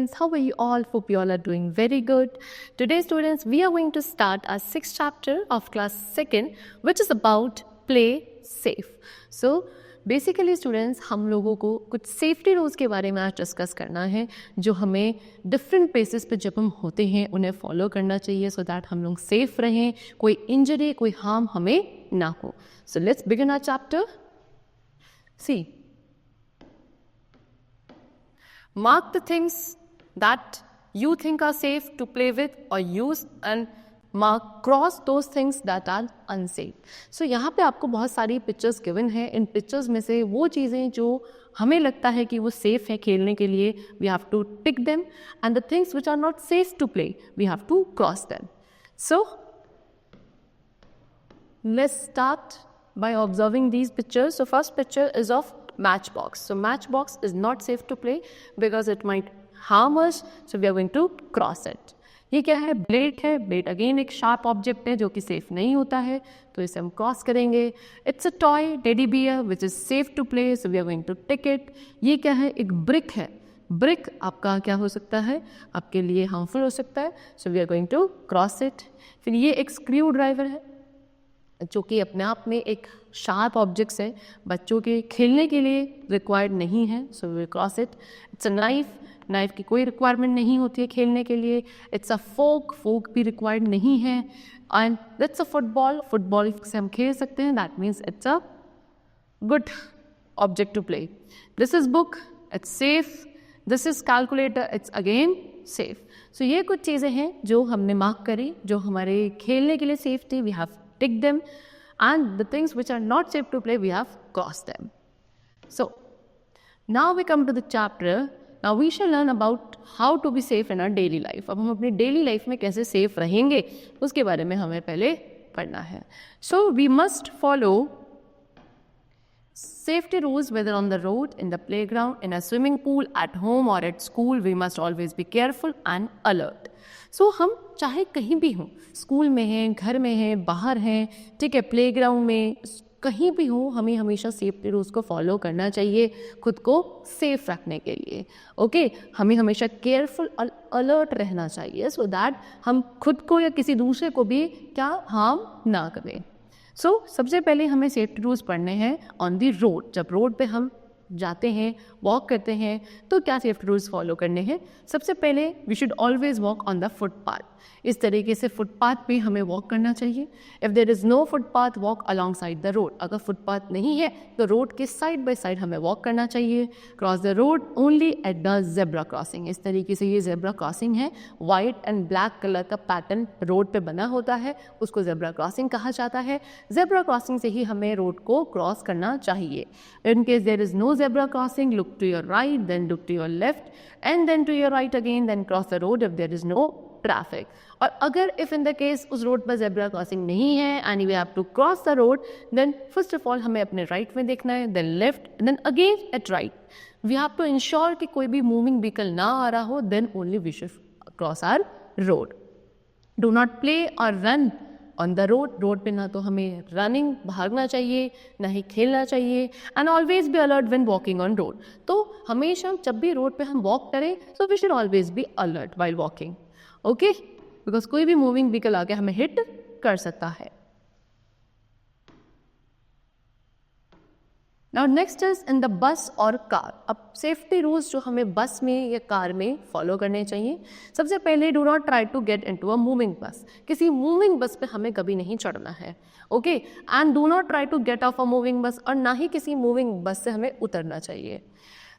students, how are you all? Hope you all are doing very good. Today students, we are going to start our 6th chapter of class 2nd, which is about play safe. So basically students, हम लोगों को कुछ safety rules के बारे में आज discuss करना है जो हमें डिफरेंट प्लेसेस पे जब हम होते हैं उन्हें फॉलो करना चाहिए सो दैट हम लोग सेफ रहें, कोई इंजरी कोई हार्म हमें ना हो. So let's begin our chapter. See, mark the things that you think are safe to play with or use and cross those things that are unsafe. So यहाँ पे आपको बहुत सारी पिक्चर्स गिवन है. इन पिक्चर्स में से वो चीज़ें जो हमें लगता है कि वो सेफ है खेलने के लिए, we have to tick them, and the things which are not safe to play, we have to cross them. So let's start by observing these pictures. So first picture is of matchbox. So matchbox is not safe to play because it might harm us, so we are going to cross it. ये क्या है? Blade है. Blade again एक sharp object है जो कि safe नहीं होता है, तो इसे हम क्रॉस करेंगे. It's a toy teddy bear which is safe to play, so we are going to tick it. ये क्या है? एक ब्रिक है. ब्रिक आपका क्या हो सकता है? आपके लिए हार्मफुल हो सकता है, so we are going to cross it. फिर ये एक स्क्रू ड्राइवर है जो कि अपने आप में एक शार्प ऑब्जेक्ट्स है, बच्चों के खेलने के लिए रिक्वायर्ड नहीं है, so we cross it. It's a knife. Knife की कोई रिक्वायरमेंट नहीं होती है खेलने के लिए. इट्स अ फोक. फोक भी रिक्वायर्ड नहीं है. And that's a football. Football से हम खेल सकते हैं. That means it's a good object to play. This is book. It's safe. This is calculator. It's again safe. So ये कुछ चीज़ें हैं जो हमने मार्क करी जो हमारे खेलने के लिए सेफ थी. We have tick them, and the things which are not safe to play, we have crossed them. So now we come to the chapter. Now we shall learn about how to be safe in our daily life. अब हम अपनी daily life में कैसे safe रहेंगे उसके बारे में हमें पहले पढ़ना है. So we must follow safety rules whether on the road, in the playground, in a swimming pool, at home or at school. We must always be careful and alert. सो हम चाहे कहीं भी हों, स्कूल में हैं, घर में हैं, बाहर हैं, ठीक है, प्लेग्राउंड में, कहीं भी हो, हमें हमेशा सेफ्टी रूल्स को फॉलो करना चाहिए खुद को सेफ रखने के लिए. ओके, हमें हमेशा केयरफुल और अलर्ट रहना चाहिए सो दैट हम खुद को या किसी दूसरे को भी क्या हार्म ना करें. सो सबसे पहले हमें सेफ्टी रूल्स पढ़ने हैं ऑन द रोड. जब रोड पे हम जाते हैं, वॉक करते हैं, तो क्या सेफ्टी रूल्स फॉलो करने हैं? सबसे पहले we should always walk on the footpath. इस तरीके से फुटपाथ पे हमें वॉक करना चाहिए. If there is no footpath, walk along side the road. अगर फुटपाथ नहीं है तो रोड के साइड बाय साइड हमें वॉक करना चाहिए. Cross the road only at the zebra crossing. इस तरीके से ये जेब्रा क्रॉसिंग है. वाइट एंड ब्लैक कलर का पैटर्न रोड पे बना होता है, उसको जेब्रा क्रॉसिंग कहा जाता है. जेब्रा क्रॉसिंग से ही हमें रोड को क्रॉस करना चाहिए. In case there is no zebra crossing, look to your right, then look to your left, and then to your right again, then cross the road if there is no traffic. और अगर if in the case उस road पर zebra crossing नहीं है and we have to cross the road, then first of all हमें अपने right में देखना है, then left, then again at right. We have to ensure कि कोई भी moving vehicle ना आ रहा हो, then only we should cross our road. Do not play or run on the road. Road पे ना तो हमें रनिंग भागना चाहिए, ना ही खेलना चाहिए. And always be alert when walking on road. तो हमेशा जब भी रोड पे हम वॉक करें so we should always be alert while walking. Okay, because कोई भी मूविंग व्हीकल आके हमें हिट कर सकता है. Now next is in the bus और कार. अब सेफ्टी रूल्स जो हमें बस में या कार में फॉलो करने चाहिए. सबसे पहले do not try to get into a moving bus. किसी मूविंग बस पे हमें कभी नहीं चढ़ना है. Okay, and do not try to get off a moving bus. और ना ही किसी मूविंग बस से हमें उतरना चाहिए.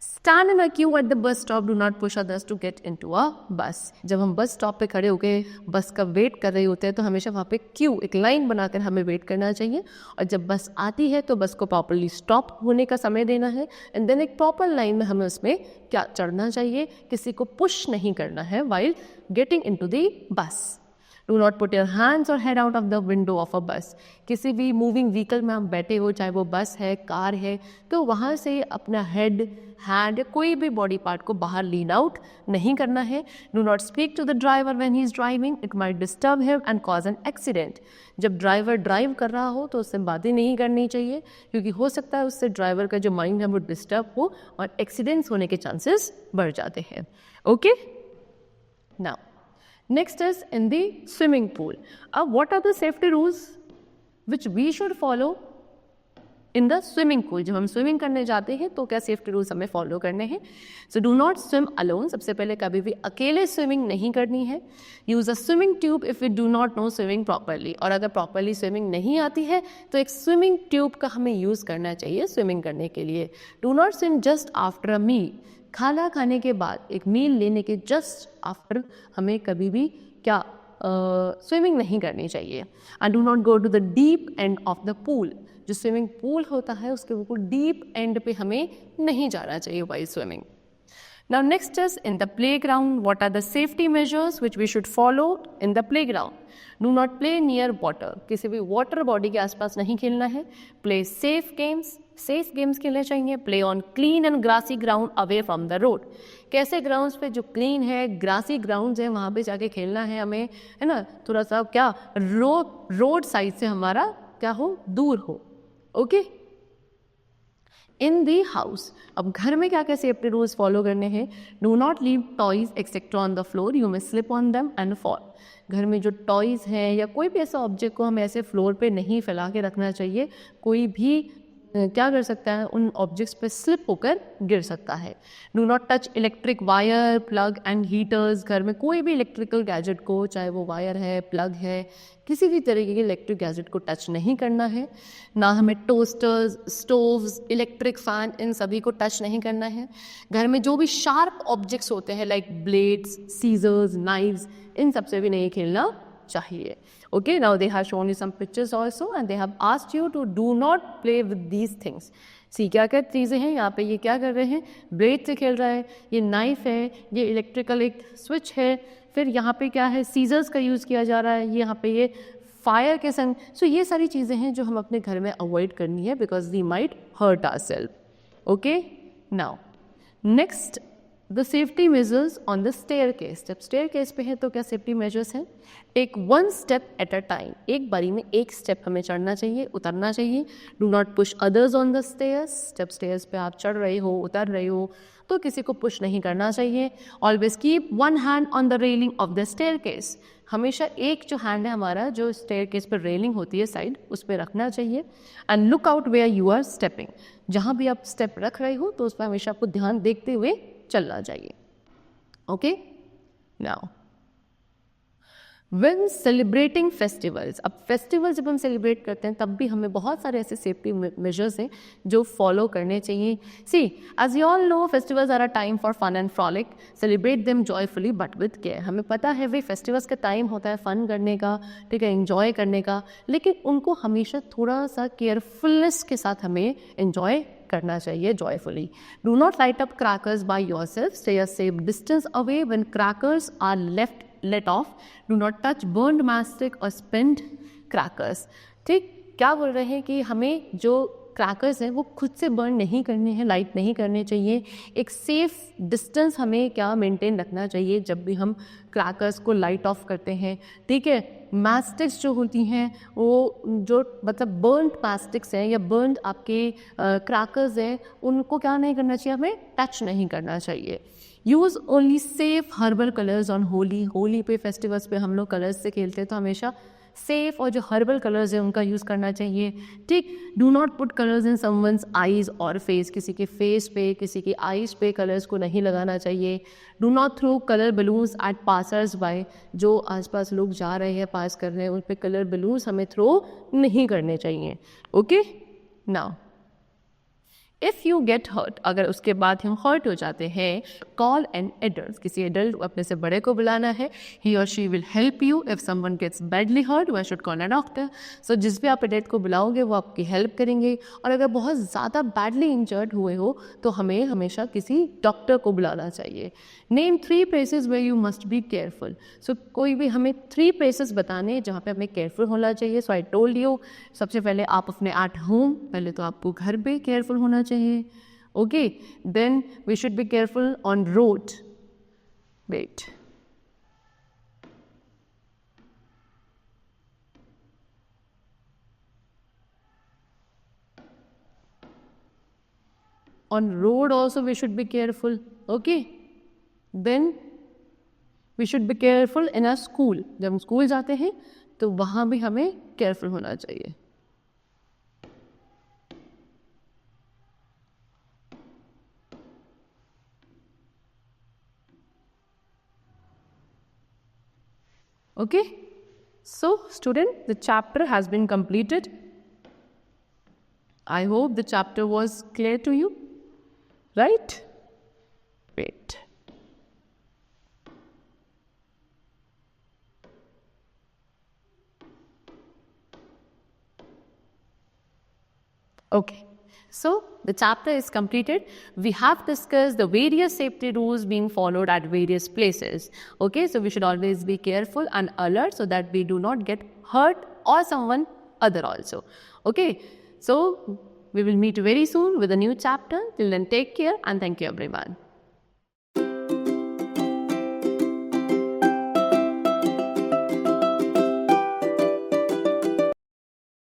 Stand in a queue at the bus stop. Do not push others to get into a bus. जब हम बस स्टॉप पे खड़े होकर बस का वेट कर रहे होते हैं तो हमेशा वहाँ पे क्यू, एक लाइन बनाकर हमें वेट करना चाहिए. और जब बस आती है तो बस को प्रॉपरली स्टॉप होने का समय देना है. एंड देन एक प्रॉपर लाइन में हमें उसमें क्या चढ़ना चाहिए. किसी को पुश नहीं करना है while getting into the bus. Do not put your hands और head out of the window of a bus. किसी भी मूविंग व्हीकल में हम बैठे हो, चाहे वो बस है, कार है, तो वहाँ से अपना हेड, हैंड या कोई भी बॉडी पार्ट को बाहर लीन आउट नहीं करना है। Do not speak to the driver when he is driving, it might disturb him and cause an accident. जब ड्राइवर ड्राइव कर रहा हो तो उससे बातें नहीं करनी चाहिए, क्योंकि हो सकता है उससे ड्राइवर का जो माइंड है वो डिस्टर्ब हो और एक्सीडेंट्स होने के चांसेस बढ़ जाते हैं। Okay, now next is in the swimming pool. What are the safety rules which we should follow in the swimming pool? जब हम स्विमिंग करने जाते हैं तो क्या सेफ्टी रूल्स हमें फॉलो करने हैं? So do not swim alone. सबसे पहले कभी भी अकेले स्विमिंग नहीं करनी है। Use a swimming tube if you do not know swimming properly. और अगर प्रॉपरली स्विमिंग नहीं आती है तो एक स्विमिंग ट्यूब का हमें यूज़ करना चाहिए स्विमिंग करने के लिए। Do not swim just after a meal. खाना खाने के बाद, एक मील लेने के जस्ट आफ्टर हमें कभी भी क्या स्विमिंग नहीं करनी चाहिए। And do not go to the deep end of the pool. जो स्विमिंग पूल होता है उसके बिल्कुल डीप एंड पे हमें नहीं जाना चाहिए while swimming. Now next is in the playground. What are the safety measures which we should follow in the playground? Do not play near water. किसी भी water body के आसपास नहीं खेलना है। Play safe games. Safe games खेलने चाहिए। Play on clean and grassy ground away from the road. कैसे ग्राउंड्स पे जो क्लीन है, ग्रासी ग्राउंड्स है, वहाँ पे जाके खेलना है हमें, है ना। थोड़ा सा क्या रोड साइड से हमारा क्या हो, दूर हो। Okay, in the house. अब घर में क्या क्या सेफ्टी रूल्स फॉलो करने हैं? Do not leave toys etcetera on the floor, you may slip on them and fall. घर में जो टॉयज़ हैं या कोई भी ऐसा ऑब्जेक्ट को हमें ऐसे फ्लोर पे नहीं फैला के रखना चाहिए। कोई भी क्या कर सकता है, उन ऑब्जेक्ट्स पे स्लिप होकर गिर सकता है। Do not touch electric wire, plug and heaters. घर में कोई भी इलेक्ट्रिकल गैजेट को, चाहे वो वायर है, प्लग है, किसी भी तरीके के इलेक्ट्रिक गैजेट को टच नहीं करना है। ना हमें टोस्टर्स, स्टोव्स, इलेक्ट्रिक फ़ैन, इन सभी को टच नहीं करना है। घर में जो भी शार्प ऑब्जेक्ट्स होते हैं लाइक ब्लेड्स, सीजर्स, नाइव्स, इन सब से भी नहीं खेलना चाहिए। Okay, now they have shown you some pictures also and they have asked you to do not play with these things. See क्या क्या चीज़ें हैं यहाँ पे। ये क्या कर रहे हैं, ब्लेड से खेल रहा है, ये नाइफ है, ये इलेक्ट्रिकल एक स्विच है, फिर यहाँ पे क्या है, सीजर्स का यूज़ किया जा रहा है, यहाँ पे ये फायर के संग। सो ये सारी चीज़ें हैं जो हम अपने घर में अवॉइड करनी है because we might hurt ourselves. Okay, now next the safety measures on the staircase. जब स्टेयरकेस पे है तो क्या सेफ्टी मेजर्स हैं? Take one step at a time. एक बारी में एक स्टेप हमें चढ़ना चाहिए, उतरना चाहिए। Do not push others on the stairs. जब स्टेयर्स पे आप चढ़ रहे हो, उतर रहे हो, तो किसी को पुश नहीं करना चाहिए। Always keep one hand on the railing of the staircase. हमेशा एक जो हैंड है हमारा, जो स्टेयरकेस पर रेलिंग होती है साइड, उस पर रखना चाहिए। And look out where you are stepping. जहाँ भी आप स्टेप रख रहे हो तो उस पर हमेशा आपको ध्यान देखते हुए चलना चाहिए। Okay, now when celebrating festivals. अब फेस्टिवल जब हम सेलिब्रेट करते हैं तब भी हमें बहुत सारे ऐसे सेफ्टी मेजर्स हैं जो फॉलो करने चाहिए। See as you all know, festivals are a time for fun and frolic. Celebrate them joyfully but with care. हमें पता है भाई फेस्टिवल्स का टाइम होता है फन करने का, ठीक है, एंजॉय करने का, लेकिन उनको हमेशा थोड़ा सा केयरफुलनेस के साथ हमें एंजॉय करना चाहिए joyfully. Do not light up crackers by yourself. Stay a safe distance away when crackers are let off. Do not touch burned mastic or spent crackers. ठीक, क्या बोल रहे हैं कि हमें जो क्रैकर्स हैं वो खुद से बर्न नहीं करने हैं, लाइट नहीं करने चाहिए। एक सेफ डिस्टेंस हमें क्या मेंटेन रखना चाहिए जब भी हम क्रैकर्स को लाइट ऑफ करते हैं, ठीक है। मैस्टिक्स जो होती हैं वो जो मतलब बर्नड मैस्टिक्स हैं या बर्नड आपके क्रैकर्स हैं, उनको क्या नहीं करना चाहिए, हमें टच नहीं करना चाहिए। Use only safe herbal colours on Holi. Holi पे, फेस्टिवल्स पे हम लोग कलर्स से खेलते हैं तो हमेशा सेफ और जो हर्बल कलर्स हैं उनका यूज़ करना चाहिए, ठीक। Do not put colours in someone's eyes और फेस। किसी के फेस पे, किसी की आईज पे कलर्स को नहीं लगाना चाहिए। Do not throw colour balloons at passers by. जो आसपास लोग जा रहे हैं, पास कर रहे हैं, उन पे कलर बलून्स हमें थ्रो नहीं करने चाहिए। Okay, now if you get hurt, अगर उसके बाद हम हर्ट हो जाते हैं, कॉल एन एडल्ट, किसी एडल्ट अपने से बड़े को बुलाना है. ही और she will help you. If someone gets badly hurt, we should call a doctor. So जिस भी आप एडल्ट को बुलाओगे वो आपकी हेल्प करेंगे. और अगर बहुत ज़्यादा बैडली इंजर्ड हुए हो तो हमें हमेशा किसी डॉक्टर को बुलाना चाहिए. Name 3 places where you must be careful. So कोई भी हमें 3 प्लेसेस बताने जहाँ पे हमें केयरफुल होना चाहिए. सो आई टोल्ड यू, सबसे पहले आप अपने एट होम, पहले तो आपको घर पे केयरफुल होना चाहिए. Okay, then we should be careful on road. Wait, on road also we should be careful. Okay, then we should be careful in a school. जब हम स्कूल जाते हैं तो वहाँ भी हमें केयरफुल होना चाहिए. Okay, so student, the chapter has been completed. I hope the chapter was clear to you, right? Great. Okay, so the chapter is completed. We have discussed the various safety rules being followed at various places. Okay, so we should always be careful and alert so that we do not get hurt or someone other also. Okay, so we will meet very soon with a new chapter. Till then, take care and thank you everyone.